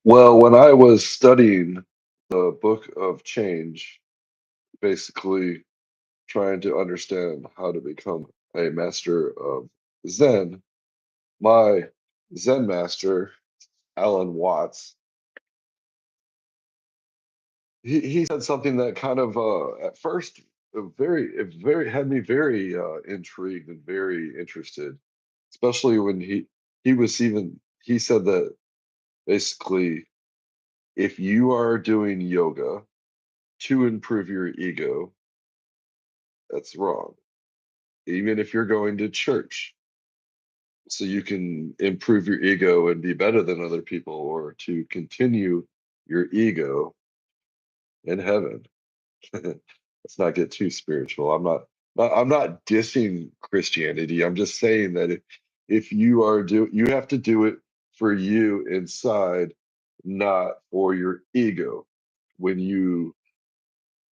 Well, when I was studying the Book of Change, basically trying to understand how to become a master of Zen, my Zen master, Alan Watts, he said something that kind of at first it very had me very intrigued and very interested, especially when he said that basically if you are doing yoga to improve your ego, that's wrong. Even if you're going to church so you can improve your ego and be better than other people or to continue your ego in heaven. Let's not get too spiritual. I'm not dissing Christianity. I'm just saying that if you have to do it for you inside, not for your ego. When you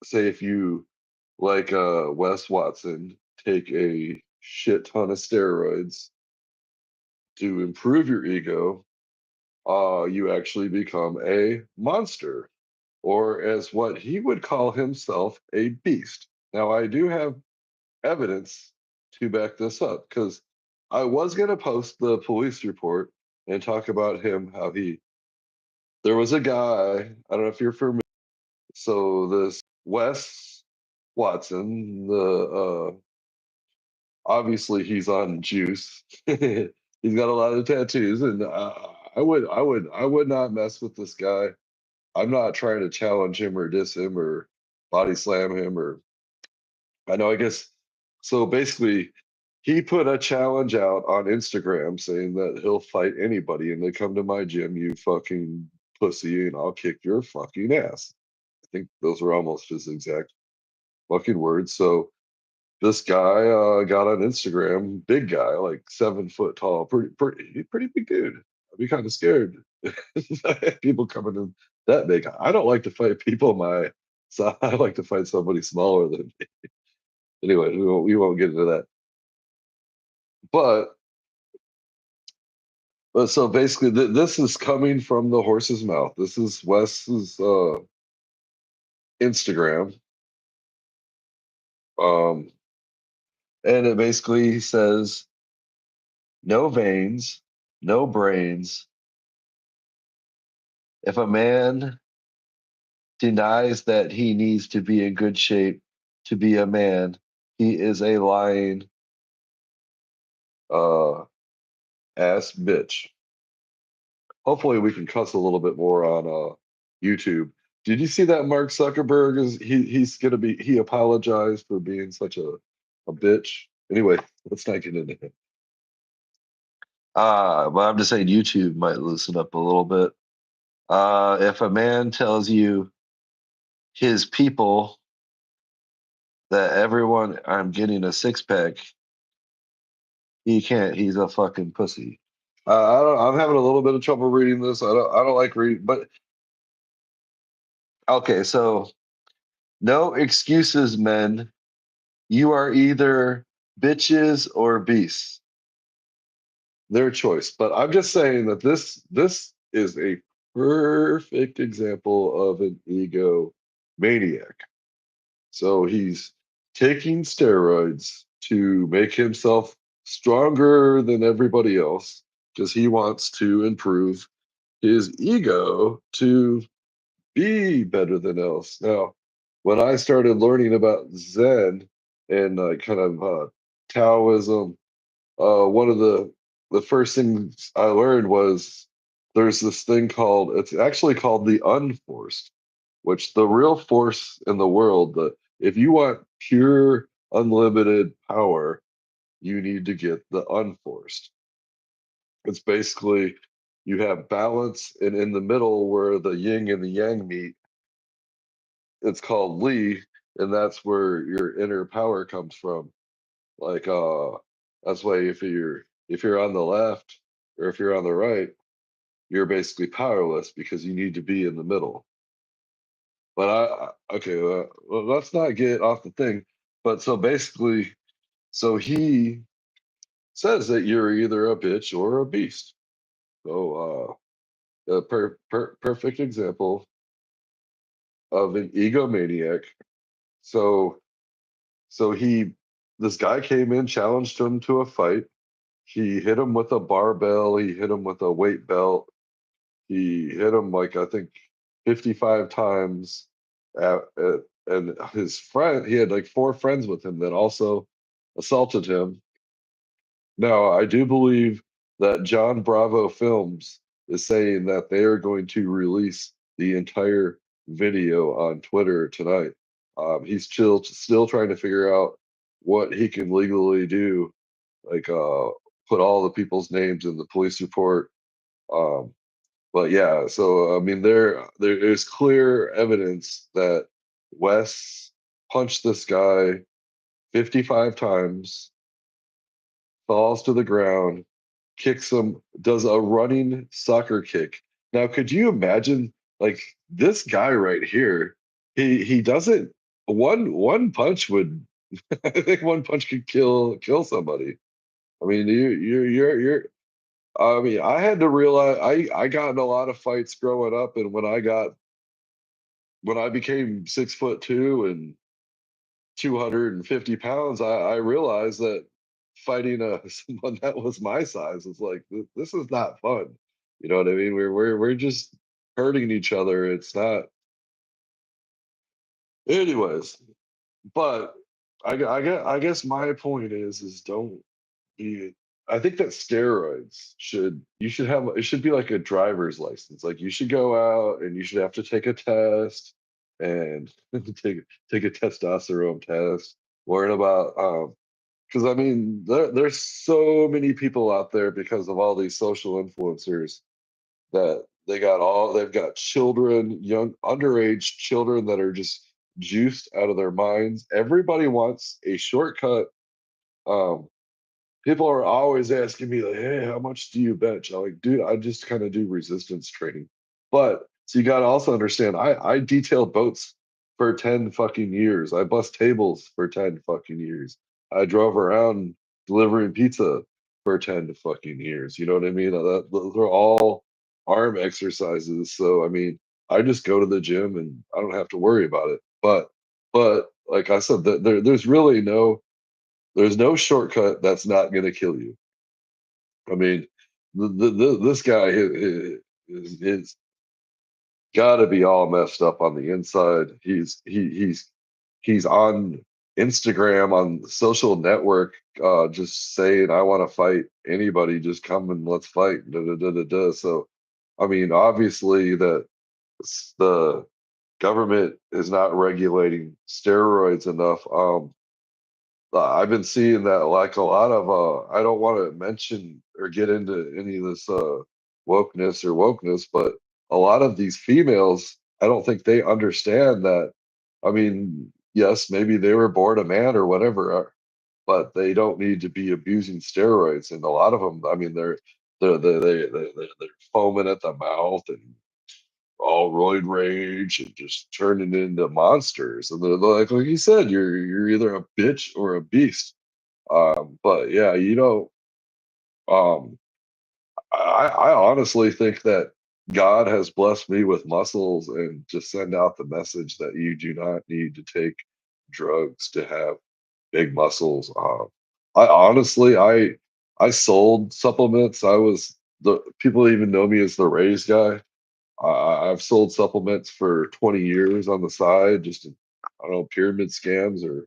say if you like Wes Watson take a shit ton of steroids to improve your ego, you actually become a monster, or as what he would call himself, a beast. Now, I do have evidence to back this up because I was going to post the police report and talk about him, how there was a guy, I don't know if you're familiar. So, this Wes Watson, obviously he's on juice. He's got a lot of tattoos, and I would not mess with this guy. I'm not trying to challenge him or diss him or body slam him or I know I guess so basically he put a challenge out on Instagram saying that he'll fight anybody and they come to my gym, you fucking pussy, and I'll kick your fucking ass. I think those were almost his exact fucking words. So this guy got on Instagram, big guy, like 7 foot tall, pretty big dude. I'd be kind of scared. People coming in that big. I don't like to fight people my size. I like to fight somebody smaller than me. Anyway, we won't get into that. But but so basically, this is coming from the horse's mouth. This is Wes's Instagram, um, and it basically says no veins, no brains. If a man denies that he needs to be in good shape to be a man, he is a lying uh, ass bitch. Hopefully, we can cuss a little bit more on YouTube. Did you see that Mark Zuckerberg he apologized for being such a bitch? Anyway, let's not get into it. But I'm just saying YouTube might loosen up a little bit. If a man tells you his people that everyone I'm getting a six pack, he can't. He's a fucking pussy. I'm having a little bit of trouble reading this. I don't like reading, but okay. So no excuses, men. You are either bitches or beasts. Their choice. But I'm just saying that this is a perfect example of an ego maniac. So he's taking steroids to make himself stronger than everybody else because he wants to improve his ego to be better than else. Now, when I started learning about Zen and kind of Taoism, one of the first things I learned was there's this thing called it's actually called the unforced, which the real force in the world, that if you want pure unlimited power, you need to get the unforced. It's basically you have balance, and in the middle where the yin and the yang meet, it's called Li, and that's where your inner power comes from. Like that's why if you're on the left or if you're on the right, you're basically powerless because you need to be in the middle. But okay, well, let's not get off the thing. But so basically, so he says that you're either a bitch or a beast. So a perfect example of an egomaniac. So so he this guy came in, challenged him to a fight. He hit him with a barbell, he hit him with a weight belt. He hit him like I think 55 times. And his friend, he had like four friends with him that also assaulted him. Now, I do believe that John Bravo Films is saying that they are going to release the entire video on Twitter tonight. He's still trying to figure out what he can legally do, like put all the people's names in the police report. Um, but yeah, so I mean, there is clear evidence that Wes punched this guy 55 times, falls to the ground, kicks him, does a running soccer kick. Now, could you imagine like this guy right here? He doesn't one punch would I think one punch could kill somebody. I mean, you're I mean, I had to realize I got in a lot of fights growing up, and when I became 6'2" and 250 pounds, I realized that fighting someone that was my size was like this is not fun. You know what I mean? We're just hurting each other. It's not. Anyways, but I guess my point is don't be. I think that steroids should you should have it should be like a driver's license. Like you should go out and you should have to take a test and take a testosterone test. Worrying about because I mean there's so many people out there because of all these social influencers that they've got children, young underage children that are just juiced out of their minds. Everybody wants a shortcut. Um, People are always asking me like, "Hey, how much do you bench?" I'm like, "Dude, I just kind of do resistance training." But so you got to also understand, I detailed boats for 10 fucking years. I bust tables for 10 fucking years. I drove around delivering pizza for 10 fucking years. You know what I mean? Those are all arm exercises. So I mean, I just go to the gym and I don't have to worry about it. But like I said, there's no shortcut that's not going to kill you. I mean, this guy is got to be all messed up on the inside. He's on Instagram on social network, just saying, "I want to fight anybody. Just come and let's fight." Da, da, da, da, da. So, I mean, obviously that the government is not regulating steroids enough. I've been seeing that like a lot of I don't want to mention or get into any of this wokeness, but a lot of these females, I don't think they understand that. I mean, yes, maybe they were born a man or whatever, but they don't need to be abusing steroids. And a lot of them, I mean, they're foaming at the mouth and all roid rage and just turning into monsters. And they're like you said, you're either a bitch or a beast. But yeah, um, I honestly think that God has blessed me with muscles and to send out the message that you do not need to take drugs to have big muscles. I honestly, I sold supplements. I was the people even know me as the Raise guy. I've sold supplements for 20 years on the side, just I don't know, pyramid scams or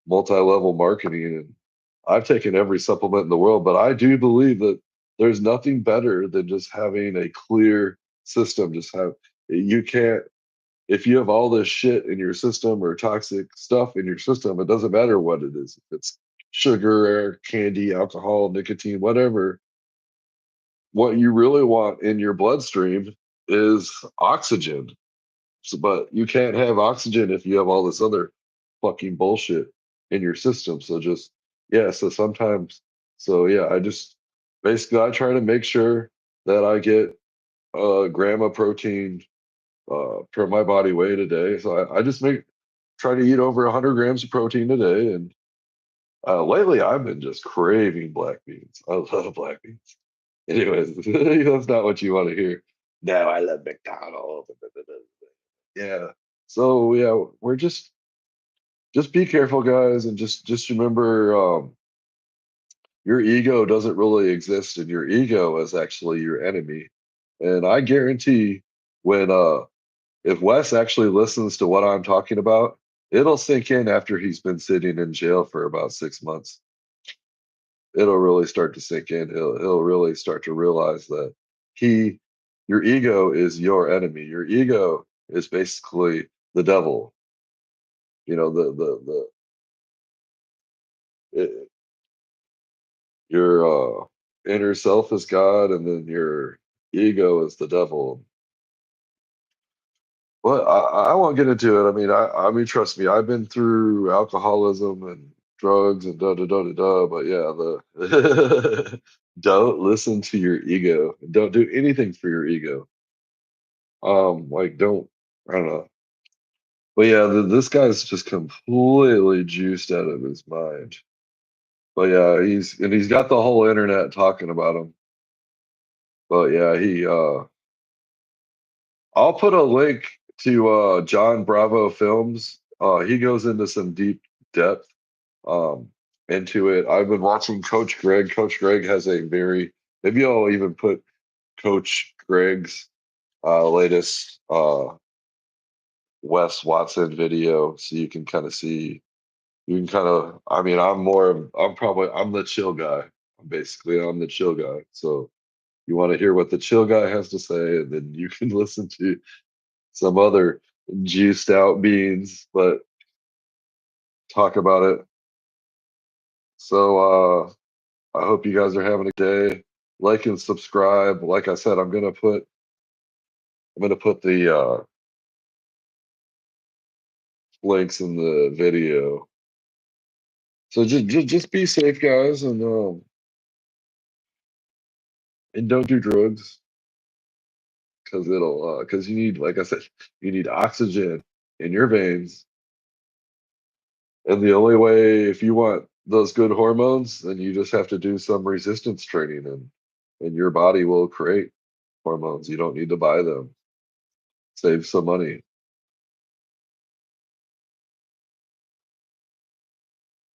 multi-level marketing. And I've taken every supplement in the world, but I do believe that there's nothing better than just having a clear system. Just have you can't if you have all this shit in your system or toxic stuff in your system, it doesn't matter what it is. If it's sugar, candy, alcohol, nicotine, whatever, what you really want in your bloodstream is oxygen. So, but you can't have oxygen if you have all this other fucking bullshit in your system. So just yeah, so sometimes so yeah, I just basically I try to make sure that I get a gram of protein per my body weight a day. So I just make try to eat over 100 grams of protein a day. And lately I've been just craving black beans. I love black beans. Anyways, that's not what you want to hear. No, I love McDonald's. Yeah. So yeah, we're just be careful, guys, and just remember your ego doesn't really exist, and your ego is actually your enemy. And I guarantee when if Wes actually listens to what I'm talking about, it'll sink in after he's been sitting in jail for about 6 months. It'll really start to sink in. He'll really start to realize that he your ego is your enemy. Your ego is basically the devil. You know, the your inner self is God, and then your ego is the devil. Well, I won't get into it. I mean, trust me, I've been through alcoholism and drugs and da da da da da. But yeah, the don't listen to your ego. Don't do anything for your ego. Like don't I don't know. But yeah, this guy's just completely juiced out of his mind. But yeah, he's got the whole internet talking about him. But yeah, I'll put a link to John Bravo Films. He goes into some deep depth um, into it. I've been watching Coach Greg. Coach Greg has a very maybe I'll even put Coach Greg's latest Wes Watson video so you can kind of see. You can kind of. I mean, I'm the chill guy. I'm the chill guy. So you want to hear what the chill guy has to say, and then you can listen to some other juiced out beans, but talk about it. So I hope you guys are having a good day. Like and subscribe. Like I said, I'm gonna put the links in the video. So just be safe, guys, and don't do drugs because you need, like I said, you need oxygen in your veins. And the only way, if you want those good hormones, then you just have to do some resistance training, and your body will create hormones. You don't need to buy them. Save some money.